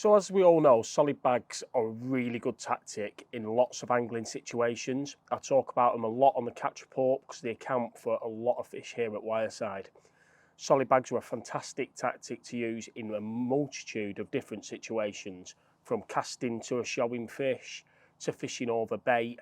So as we all know, solid bags are a really good tactic in lots of angling situations. I talk about them a lot on the catch report because they account for a lot of fish here at Wyreside. Solid bags are a fantastic tactic to use in a multitude of different situations, from casting to a showing fish, to fishing over bait,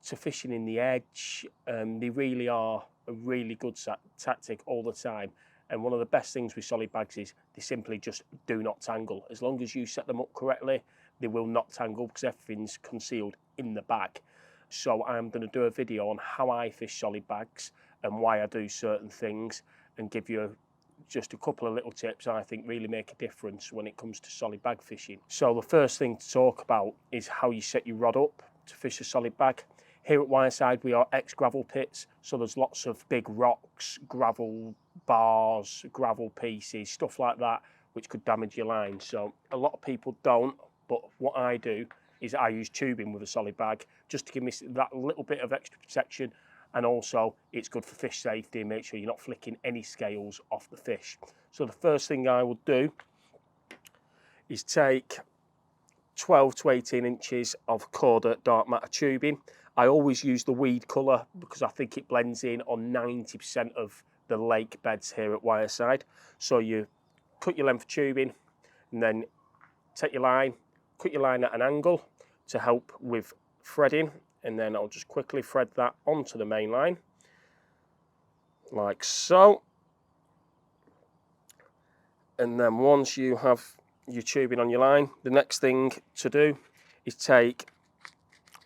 to fishing in the edge. They really are a really good tactic all the time. And one of the best things with solid bags is they simply just do not tangle. As long as you set them up correctly, they will not tangle because everything's concealed in the bag. So I'm going to do a video on how I fish solid bags and why I do certain things, and give you just a couple of little tips I think really make a difference when it comes to solid bag fishing. So the first thing to talk about is how you set your rod up to fish a solid bag. Here at Wyreside we are ex-gravel pits, so there's lots of big rocks, gravel bars, gravel pieces, stuff like that, which could damage your line. So a lot of people don't, but what I do is I use tubing with a solid bag just to give me that little bit of extra protection, and also it's good for fish safety and make sure you're not flicking any scales off the fish. So the first thing I will do is take 12 to 18 inches of Corda dark matter tubing. I always use the weed colour because I think it blends in on 90% of the lake beds here at Wyreside. So you cut your length of tubing and then take your line, cut your line at an angle to help with threading, and then I'll just quickly thread that onto the main line, like so. And then once you have your tubing on your line, the next thing to do is take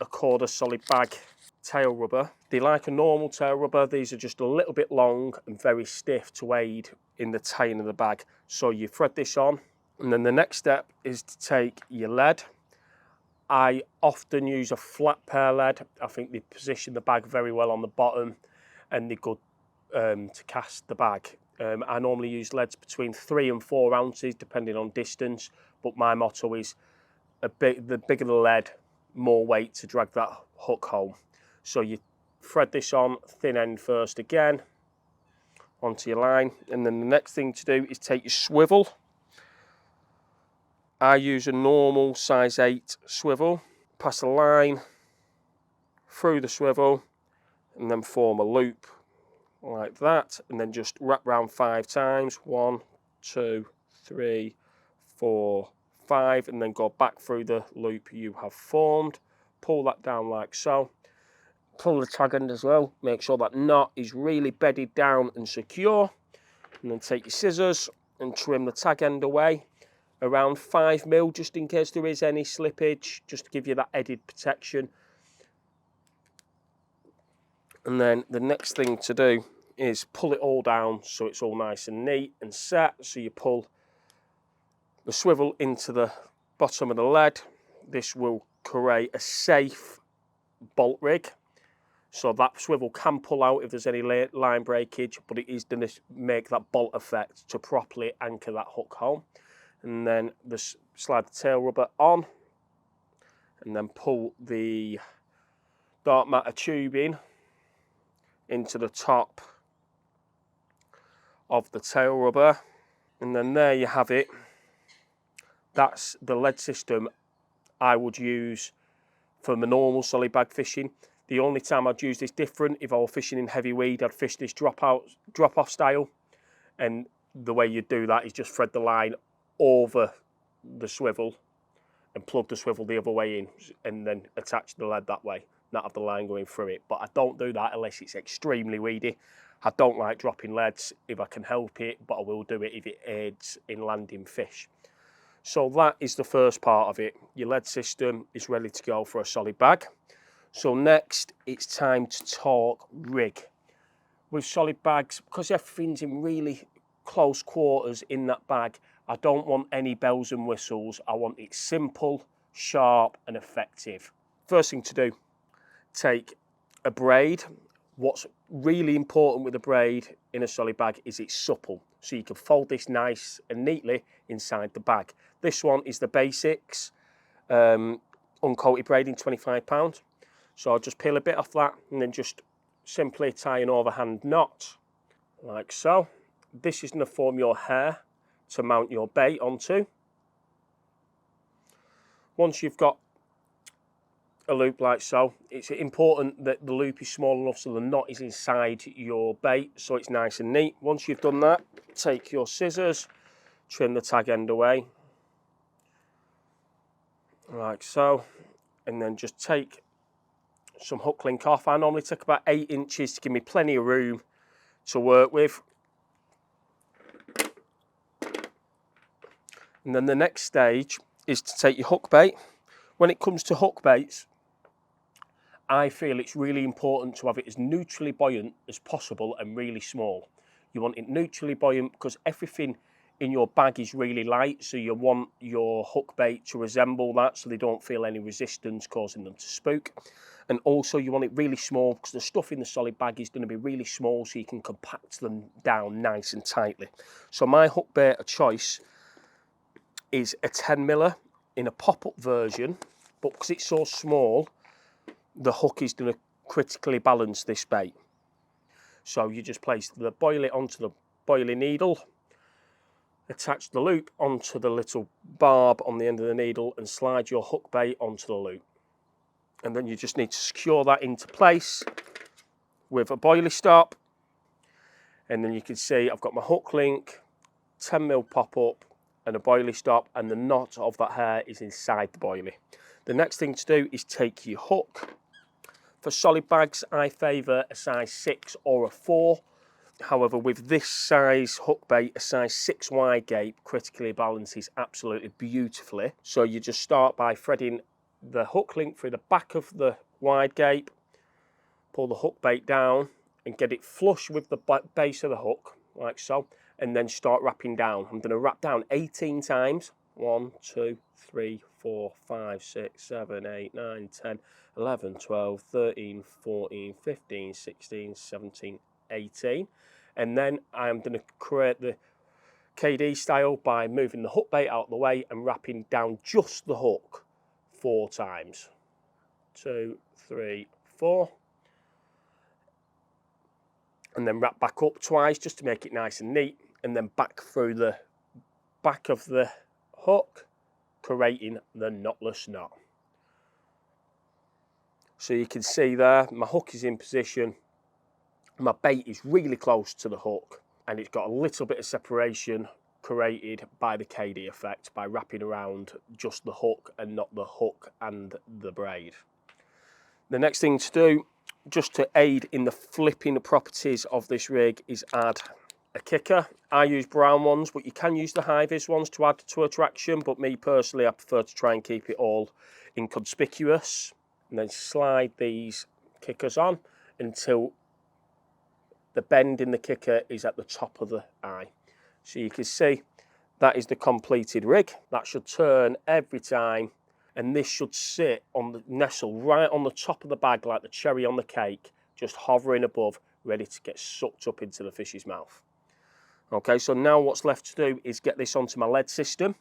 a Corda solid bag tail rubber. They like a normal tail rubber. These are just a little bit long and very stiff to aid in the tying of the bag. So you thread this on, and then the next step is to take your lead. I often use a flat pair lead. I think they position the bag very well on the bottom and they're good to cast the bag. I normally use leads between 3 and 4 ounces depending on distance, but my motto is the bigger the lead, more weight to drag that hook home. So you thread this on thin end first again onto your line, and then the next thing to do is take your swivel. I use a normal size 8 swivel. Pass a line through the swivel and then form a loop like that, and then just wrap round 5 times. 1, 2, 3, 4, 5, and then go back through the loop you have formed. Pull that down like so. Pull the tag end as well. Make sure that knot is really bedded down and secure. And then take your scissors and trim the tag end away around 5mm, just in case there is any slippage, just to give you that added protection. And then the next thing to do is pull it all down so it's all nice and neat and set. So you pull the swivel into the bottom of the lead. This will create a safe bolt rig. So that swivel can pull out if there's any line breakage, but it is going to make that bolt effect to properly anchor that hook home. And then slide the tail rubber on, and then pull the dark matter tubing into the top of the tail rubber, and then there you have it. That's the lead system I would use for my normal solid bag fishing. The only time I'd use this different, if I were fishing in heavy weed, I'd fish this drop off style, and the way you do that is just thread the line over the swivel and plug the swivel the other way in, and then attach the lead that way, not have the line going through it. But I don't do that unless it's extremely weedy. I don't like dropping leads if I can help it, but I will do it if it aids in landing fish. So that is the first part of it. Your lead system is ready to go for a solid bag. So next, it's time to talk rig. With solid bags, because everything's in really close quarters in that bag, I don't want any bells and whistles. I want it simple, sharp and effective. First thing to do, take a braid. What's really important with a braid in a solid bag is it's supple. So you can fold this nice and neatly inside the bag. This one is the Basics uncoated braiding, £25. So I'll just peel a bit off that and then just simply tie an overhand knot like so. This is going to form your hair to mount your bait onto. Once you've got a loop like so, it's important that the loop is small enough so the knot is inside your bait, so it's nice and neat. Once you've done that, take your scissors, trim the tag end away, like so, and then just take some hook link off. I normally take about 8 inches to give me plenty of room to work with. And then the next stage is to take your hook bait. When it comes to hook baits, I feel it's really important to have it as neutrally buoyant as possible and really small. You want it neutrally buoyant because everything in your bag is really light, so you want your hook bait to resemble that so they don't feel any resistance causing them to spook. And also you want it really small because the stuff in the solid bag is going to be really small, so you can compact them down nice and tightly. So my hook bait of choice is a 10mm in a pop-up version, but because it's so small, the hook is going to critically balance this bait. So you just place the boilie onto the boilie needle, attach the loop onto the little barb on the end of the needle and slide your hook bait onto the loop. And then you just need to secure that into place with a boilie stop. And then you can see I've got my hook link, 10mm pop-up and a boilie stop, and the knot of that hair is inside the boilie. The next thing to do is take your hook. For solid bags, I favour a size 6 or a 4. However, with this size hook bait, a size 6 wide gape critically balances absolutely beautifully. So you just start by threading the hook link through the back of the wide gape, pull the hook bait down and get it flush with the base of the hook, like so, and then start wrapping down. I'm going to wrap down 18 times. 1, 2, 3, 4, 5, 6, 7, 8, 9, 10, 11, 12, 13, 14, 15, 16, 17, 18. And then I'm going to create the KD style by moving the hook bait out of the way and wrapping down just the hook 4 times. 2, 3, 4. And then wrap back up twice just to make it nice and neat. And then back through the back of the hook, creating the knotless knot. So you can see there, my hook is in position. My bait is really close to the hook and it's got a little bit of separation created by the KD effect by wrapping around just the hook and not the hook and the braid. The next thing to do, just to aid in the flipping properties of this rig, is add a kicker. I use brown ones, but you can use the high-vis ones to add to attraction, but me personally, I prefer to try and keep it all inconspicuous. And then slide these kickers on until the bend in the kicker is at the top of the eye. So you can see that is the completed rig. That should turn every time, and this should sit on the nestle right on the top of the bag like the cherry on the cake, just hovering above, ready to get sucked up into the fish's mouth. Okay, so now what's left to do is get this onto my lead system.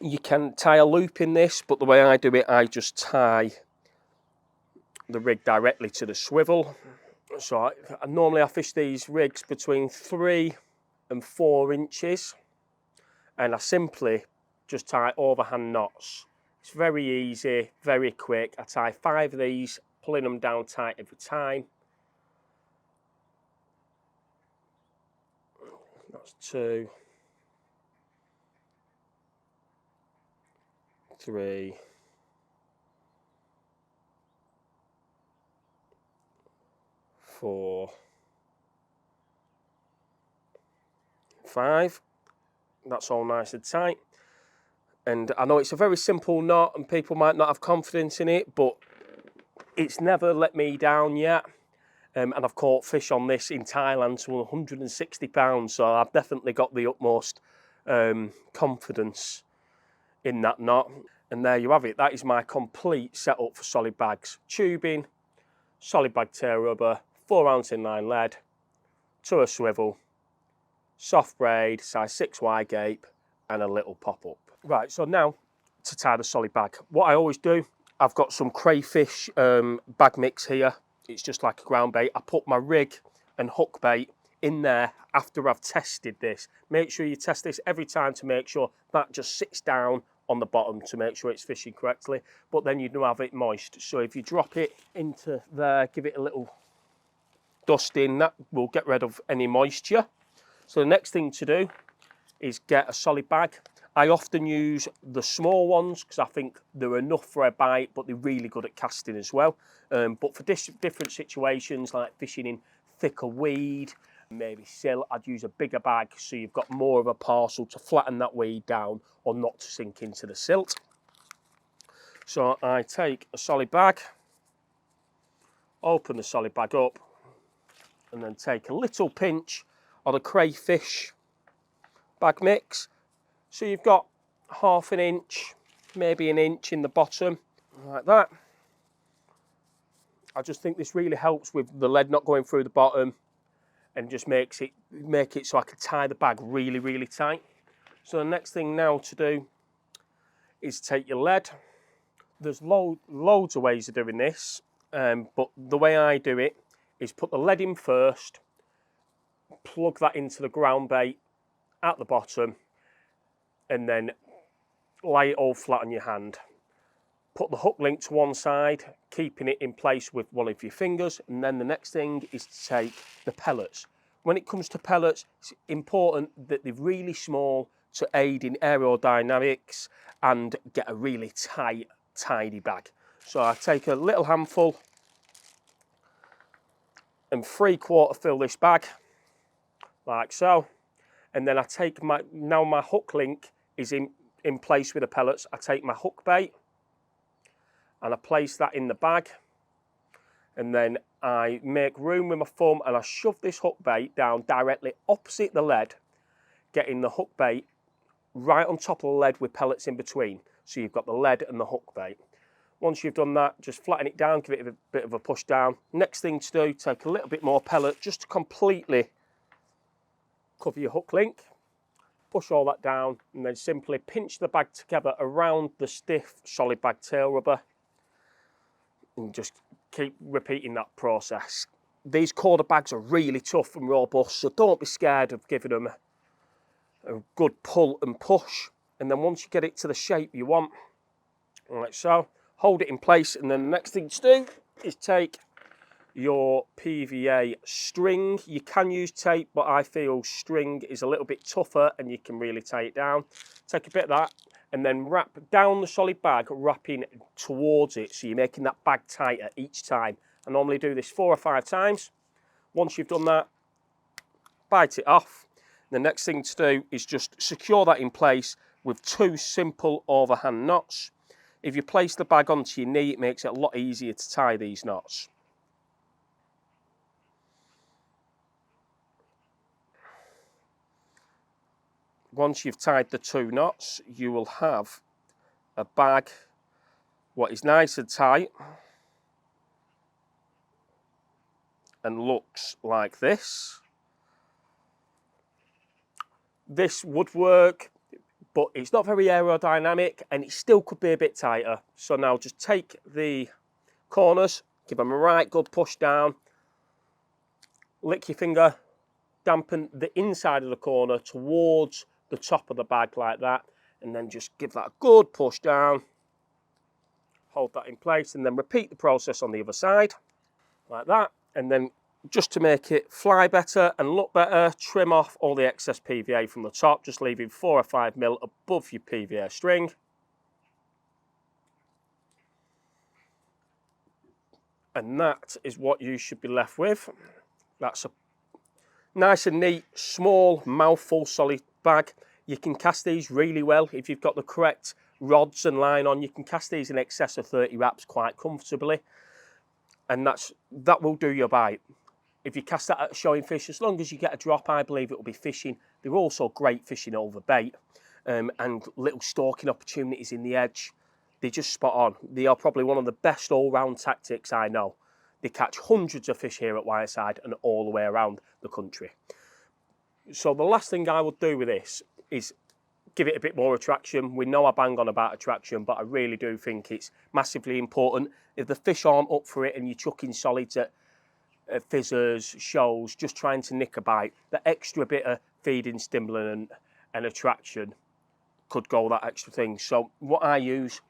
You can tie a loop in this, but the way I do it, I just tie the rig directly to the swivel. So normally I fish these rigs between 3 and 4 inches, and I simply just tie overhand knots. It's very easy, very quick. I tie 5 of these, pulling them down tight every time. That's 2, 3, 4, 5. That's all nice and tight. And I know it's a very simple knot and people might not have confidence in it, but it's never let me down yet. And I've caught fish on this in Thailand to 160 pounds, so I've definitely got the utmost confidence in that knot. And there you have it. That is my complete setup for solid bags. Tubing, solid bag tail rubber, 4-ounce inline lead, to a swivel, soft braid, size 6 wide gape, and a little pop-up. Right, so now to tie the solid bag. What I always do, I've got some crayfish bag mix here. It's just like a ground bait. I put my rig and hook bait in there after I've tested this. Make sure you test this every time to make sure that just sits down on the bottom to make sure it's fishing correctly, but then you do have it moist. So if you drop it into there, give it a little dusting, that will get rid of any moisture. So the next thing to do is get a solid bag. I often use the small ones because I think they're enough for a bite, but they're really good at casting as well. But for different situations, like fishing in thicker weed, maybe silt, I'd use a bigger bag so you've got more of a parcel to flatten that weed down or not to sink into the silt. So I take a solid bag, open the solid bag up, and then take a little pinch of the crayfish bag mix. So you've got 1/2 inch, maybe 1 inch in the bottom, like that. I just think this really helps with the lead not going through the bottom and just make it so I can tie the bag really, really tight. So the next thing now to do is take your lead. There's loads of ways of doing this, but the way I do it is put the lead in first, plug that into the ground bait at the bottom, and then lay it all flat on your hand. Put the hook link to one side, keeping it in place with one of your fingers, and then the next thing is to take the pellets. When it comes to pellets, it's important that they're really small to aid in aerodynamics and get a really tight, tidy bag. So I take a little handful and 3/4 fill this bag, like so. And then I take my hook link is in place with the pellets. I take my hook bait and I place that in the bag, and then I make room with my thumb and I shove this hook bait down directly opposite the lead, getting the hook bait right on top of the lead with pellets in between. So you've got the lead and the hook bait. Once you've done that, just flatten it down, give it a bit of a push down. Next thing to do, take a little bit more pellet just to completely cover your hook link. Push all that down and then simply pinch the bag together around the stiff solid bag tail rubber, and just keep repeating that process. These quarter bags are really tough and robust, so don't be scared of giving them a good pull and push. And then once you get it to the shape you want, like so, hold it in place, and then the next thing to do is take your PVA string. You can use tape, but I feel string is a little bit tougher and you can really tie it down. Take a bit of that and then wrap down the solid bag, wrapping towards it, so you're making that bag tighter each time. I normally do this 4 or 5 times. Once you've done that, bite it off. The next thing to do is just secure that in place with 2 simple overhand knots. If you place the bag onto your knee, it makes it a lot easier to tie these knots. Once you've tied the 2 knots, you will have a bag what is nice and tight and looks like this. This would work, but it's not very aerodynamic and it still could be a bit tighter. So now just take the corners, give them a right good push down, lick your finger, dampen the inside of the corner towards the top of the bag like that, and then just give that a good push down, hold that in place, and then repeat the process on the other side like that. And then just to make it fly better and look better, trim off all the excess PVA from the top, just leaving 4 or 5 mil above your PVA string. And that is what you should be left with. That's a nice and neat, small, mouthful solid bag. You can cast these really well if you've got the correct rods and line on. You can cast these in excess of 30 wraps quite comfortably, and that will do your bite. If you cast that at a showing fish, as long as you get a drop, I believe it will be fishing. They're also great fishing over bait, and little stalking opportunities in the edge. They're just spot on. They are probably one of the best all-round tactics I know. They catch hundreds of fish here at Wyreside and all the way around the country. So the last thing I would do with this is give it a bit more attraction. We know I bang on about attraction, but I really do think it's massively important. If the fish aren't up for it and you're chucking solids at fizzers, shoals, just trying to nick a bite, the extra bit of feeding, stimulant and attraction could go that extra thing. So what I use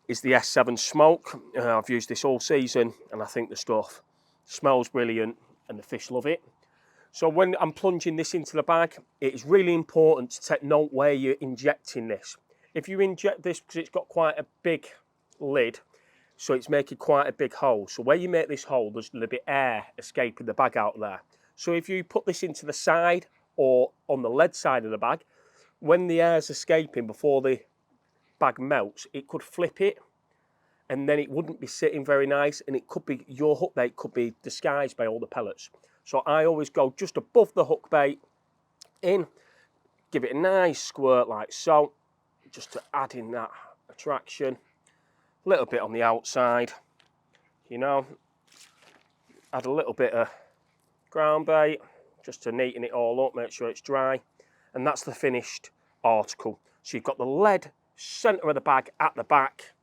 is the S7 Smoke. I've used this all season, and I think the stuff smells brilliant and the fish love it. So when I'm plunging this into the bag, it is really important to take note where you're injecting this. If you inject this, because it's got quite a big lid, so it's making quite a big hole. So where you make this hole, there's a little bit of air escaping the bag out there. So if you put this into the side or on the lead side of the bag, when the air's escaping before the bag melts, it could flip it, and then it wouldn't be sitting very nice, and it could be, your hook bait could be disguised by all the pellets. So I always go just above the hook bait in, give it a nice squirt like so, just to add in that attraction. A little bit on the outside, you know, add a little bit of ground bait just to neaten it all up, make sure it's dry, and that's the finished article. So you've got the lead centre of the bag at the back,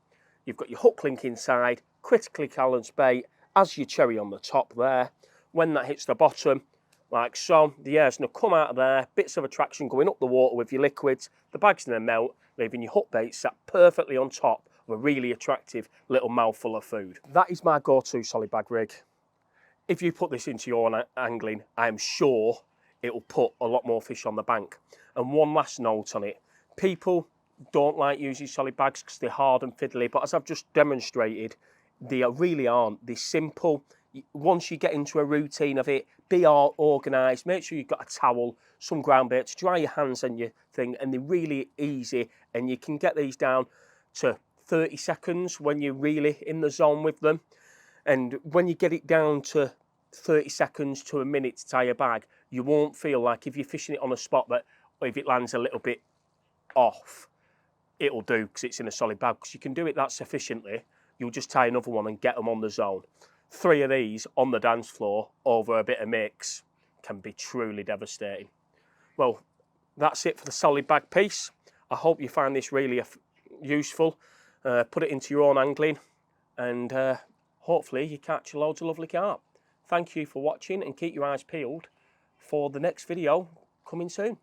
you've got your hook link inside, critically balanced bait as your cherry on the top there. When that hits the bottom, like so, the air's going to come out of there, bits of attraction going up the water with your liquids, the bag's going to melt, leaving your hook bait sat perfectly on top of a really attractive little mouthful of food. That is my go-to solid bag rig. If you put this into your angling, I am sure it will put a lot more fish on the bank. And one last note on it, people don't like using solid bags because they're hard and fiddly, but as I've just demonstrated, they really aren't. They're simple. Once you get into a routine of it, be all organised, make sure you've got a towel, some ground bait to dry your hands and your thing, and they're really easy, and you can get these down to 30 seconds when you're really in the zone with them. And when you get it down to 30 seconds to a minute to tie your bag, you won't feel like if you're fishing it on a spot that if it lands a little bit off, it'll do because it's in a solid bag. Because you can do it that sufficiently, you'll just tie another one and get them on the zone. 3 of these on the dance floor over a bit of mix can be truly devastating. Well, that's it for the solid bag piece. I hope you find this really useful. Put it into your own angling, and hopefully you catch loads of lovely carp. Thank you for watching, and keep your eyes peeled for the next video coming soon.